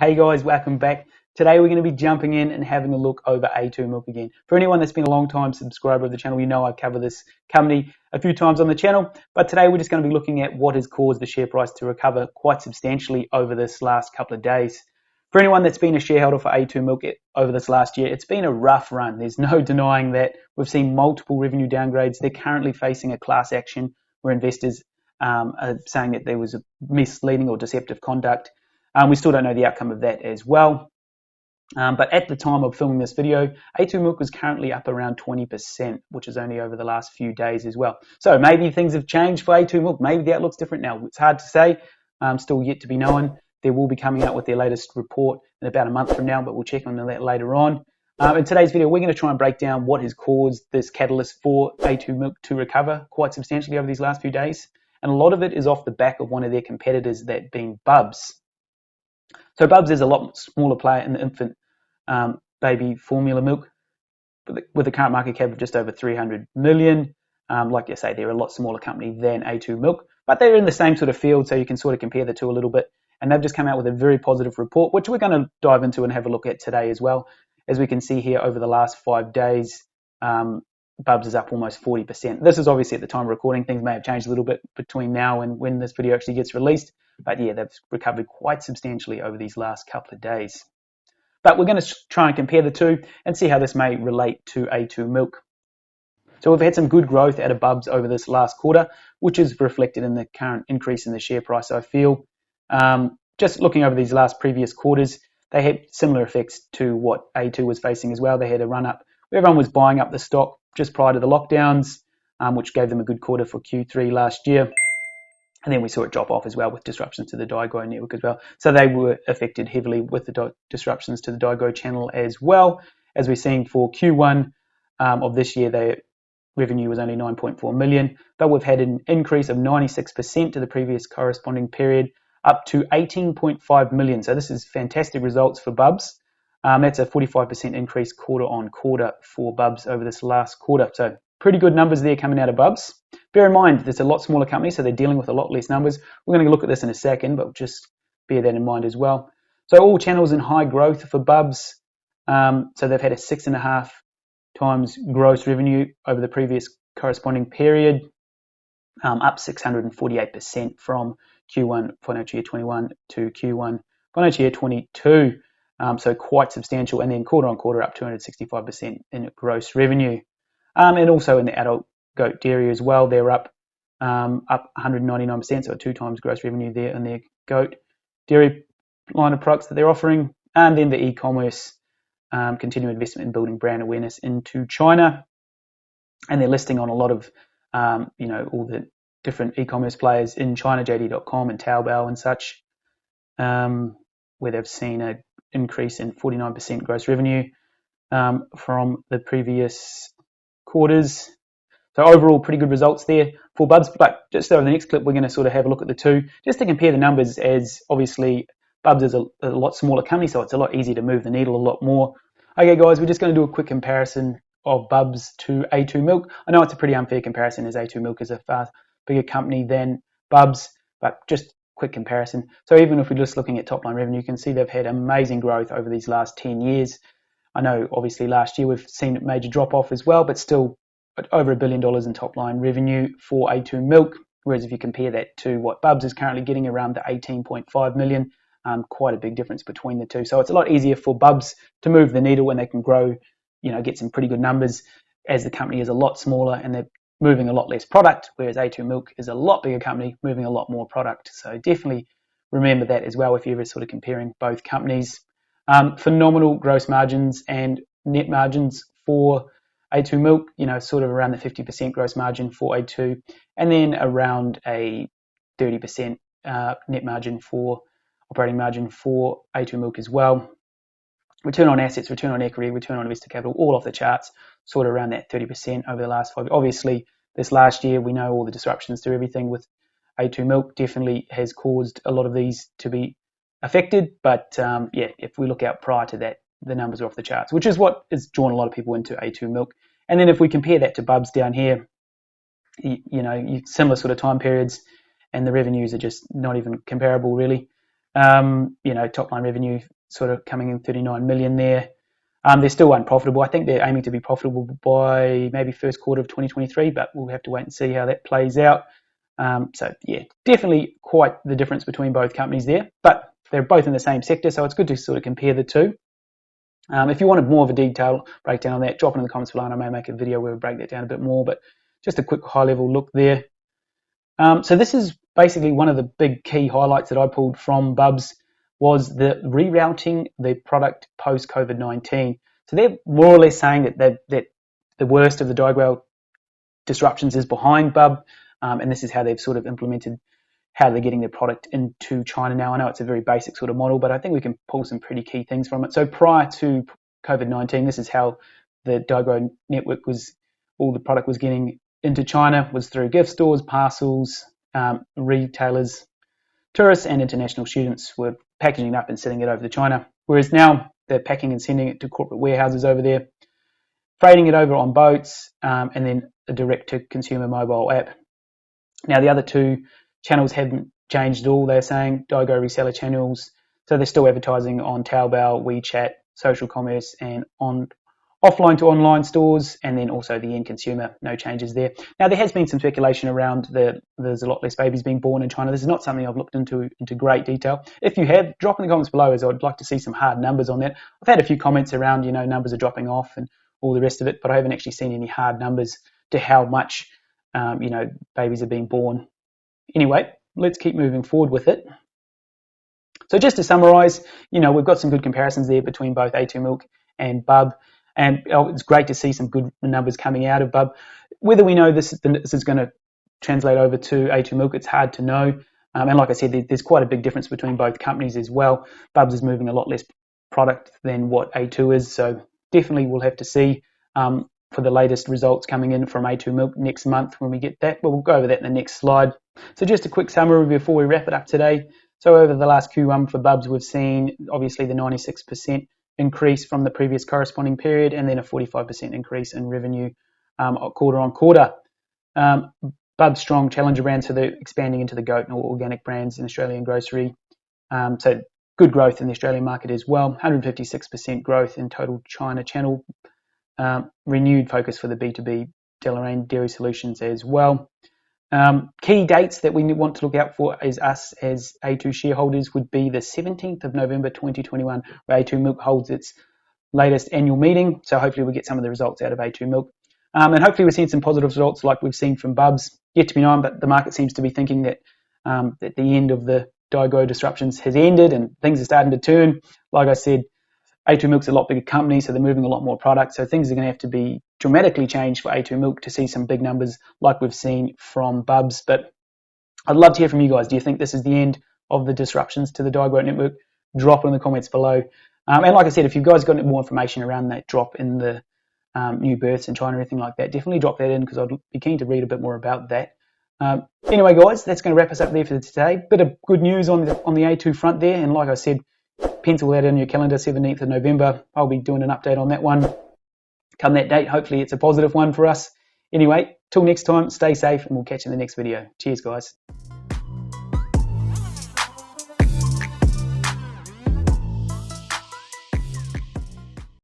Hey guys, welcome back. Today we're going to be jumping in and having a look over A2 Milk again. For anyone that's been a long time subscriber of the channel, you know I've covered this company a few times on the channel, but today we're just going to be looking at what has caused the share price to recover quite substantially over this last couple of days. For anyone that's been a shareholder for A2 Milk over this last year, it's been a rough run. There's no denying that. We've seen multiple revenue downgrades. They're currently facing a class action where investors are saying that there was a misleading or deceptive conduct. We still don't know the outcome of that as well. But at the time of filming this video, A2 Milk was currently up around 20%, which is only over the last few days as well. So maybe things have changed for A2 Milk. Maybe the outlook's different now. It's hard to say. Still yet to be known. They will be coming out with their latest report in about a month from now, but we'll check on that later on. In today's video, we're going to try and break down what has caused this catalyst for A2 Milk to recover quite substantially over these last few days. And a lot of it is off the back of one of their competitors, that being BUBS. So BUBS is a lot smaller player in the infant baby formula milk with a current market cap of just over 300 million. Like I say, they're a lot smaller company than A2 Milk, but they're in the same sort of field, so you can sort of compare the two a little bit. And they've just come out with a very positive report, which we're going to dive into and have a look at today as well. As we can see here, over the last 5 days, BUBS is up almost 40%. This is obviously at the time of recording. Things may have changed a little bit between now and when this video actually gets released. But yeah, they've recovered quite substantially over these last couple of days. But we're going to try and compare the two and see how this may relate to A2 Milk. So we've had some good growth out of BUBS over this last quarter, which is reflected in the current increase in the share price, I feel. Just looking over these last previous quarters, they had similar effects to what A2 was facing as well. They had a run up where everyone was buying up the stock just prior to the lockdowns, which gave them a good quarter for Q3 last year. And then we saw it drop off as well with disruptions to the Daigou Network as well. So they were affected heavily with the disruptions to the Daigou channel as well. As we've seen for Q1 of this year, their revenue was only 9.4 million, but we've had an increase of 96% to the previous corresponding period, up to 18.5 million. So this is fantastic results for BUBS. That's a 45% increase quarter on quarter for BUBS over this last quarter. So pretty good numbers there coming out of BUBS. Bear in mind, it's a lot smaller company, so they're dealing with a lot less numbers. We're going to look at this in a second, but just bear that in mind as well. So all channels in high growth for BUBS. So they've had a 6.5 times gross revenue over the previous corresponding period, up 648% from Q1 financial year 21 to Q1 financial year 22. So quite substantial. And then quarter on quarter, up 265% in gross revenue. And also in the adult goat dairy as well, they're up 199%, so 2 times gross revenue there in their goat dairy line of products that they're offering. And then the e-commerce, continued investment in building brand awareness into China. And they're listing on a lot of, all the different e-commerce players in China, JD.com and Taobao and such, where they've seen an increase in 49% gross revenue from the previous quarters. So overall, pretty good results there for BUBS. But just over the next clip, we're going to sort of have a look at the two, just to compare the numbers, as obviously BUBS is a lot smaller company, so it's a lot easier to move the needle a lot more. Okay, guys, we're just going to do a quick comparison of BUBS to A2 Milk. I know it's a pretty unfair comparison, as A2 Milk is a far bigger company than BUBS, but just quick comparison. So even if we're just looking at top line revenue, you can see they've had amazing growth over these last 10 years. I know obviously last year we've seen a major drop off as well, but still over $1 billion in top line revenue for A2 Milk. Whereas if you compare that to what BUBS is currently getting, around the 18.5 million, quite a big difference between the two. So it's a lot easier for BUBS to move the needle when they can grow, get some pretty good numbers, as the company is a lot smaller and they're moving a lot less product, whereas A2 Milk is a lot bigger company moving a lot more product. So definitely remember that as well if you're ever sort of comparing both companies. Phenomenal gross margins and net margins for A2 Milk, sort of around the 50% gross margin for A2, and then around a 30% net margin for operating margin for A2 Milk as well. Return on assets, return on equity, return on invested capital, all off the charts, sort of around that 30% over the last 5 years. Obviously, this last year, we know all the disruptions to everything with A2 Milk definitely has caused a lot of these to be affected. But if we look out prior to that, the numbers are off the charts, which is what has drawn a lot of people into A2 Milk. And then if we compare that to BUBS down here, similar sort of time periods, and the revenues are just not even comparable really. Top line revenue sort of coming in 39 million there. They're still unprofitable. I think they're aiming to be profitable by maybe first quarter of 2023, but we'll have to wait and see how that plays out. So yeah, definitely quite the difference between both companies there, but they're both in the same sector, so it's good to sort of compare the two. If you wanted more of a detailed breakdown on that, drop it in the comments below and I may make a video where we break that down a bit more, but just a quick high level look there. So this is basically one of the big key highlights that I pulled from BUBS was the rerouting the product post COVID-19. So they're more or less saying that the worst of the Daigou disruptions is behind BUB, and this is how they've sort of implemented how they're getting their product into China now. I know it's a very basic sort of model, but I think we can pull some pretty key things from it. So prior to COVID-19, this is how the Daigou Network all the product was getting into China was through gift stores, parcels, retailers, tourists and international students were packaging it up and sending it over to China. Whereas now they're packing and sending it to corporate warehouses over there, freighting it over on boats, and then a direct-to-consumer mobile app. Now the other two channels haven't changed at all. They're saying Daigou reseller channels, so they're still advertising on Taobao, WeChat, social commerce, and on offline to online stores, and then also the end consumer, no changes there. Now there has been some speculation around there's a lot less babies being born in China. This is not something I've looked into great detail. If you have, drop in the comments below, as I'd like to see some hard numbers on that. I've had a few comments around, numbers are dropping off and all the rest of it, but I haven't actually seen any hard numbers to how much, babies are being born. Anyway, let's keep moving forward with it. So just to summarize, we've got some good comparisons there between both A2 Milk and BUB. And it's great to see some good numbers coming out of BUB. Whether we know this is going to translate over to A2 Milk, it's hard to know. And like I said, there's quite a big difference between both companies as well. BUBS is moving a lot less product than what A2 is, so definitely we'll have to see for the latest results coming in from A2 Milk next month when we get that. But we'll go over that in the next slide. So just a quick summary before we wrap it up today. So over the last Q1 for BUBS, we've seen obviously the 96% increase from the previous corresponding period, and then a 45% increase in revenue quarter on quarter. BUBS strong challenger brands, so they're expanding into the goat and all organic brands in Australian grocery. So good growth in the Australian market as well. 156% growth in total China channel. Renewed focus for the B2B Deloraine Dairy Solutions as well. Key dates that we want to look out for as us as A2 shareholders would be the 17th of November 2021, where A2 Milk holds its latest annual meeting. So hopefully we'll get some of the results out of A2 Milk. And hopefully we're seeing some positive results like we've seen from BUBS. Yet to be known, but the market seems to be thinking that that the end of the Daigou disruptions has ended and things are starting to turn. Like I said, A2 Milk's a lot bigger company, so they're moving a lot more product. So things are going to have to be dramatically changed for A2 Milk to see some big numbers like we've seen from BUBS. But I'd love to hear from you guys. Do you think this is the end of the disruptions to the Daigou network? Drop it in the comments below. And like I said, if you guys got any more information around that drop in the new births in China or anything like that, definitely drop that in because I'd be keen to read a bit more about that. Anyway, guys, that's going to wrap us up there for today. Bit of good news on the A2 front there, and like I said, pencil that in your calendar, 17th of November. I'll be doing an update on that one come that date. Hopefully it's a positive one for us. Anyway, till next time, stay safe and we'll catch you in the next video. Cheers, guys.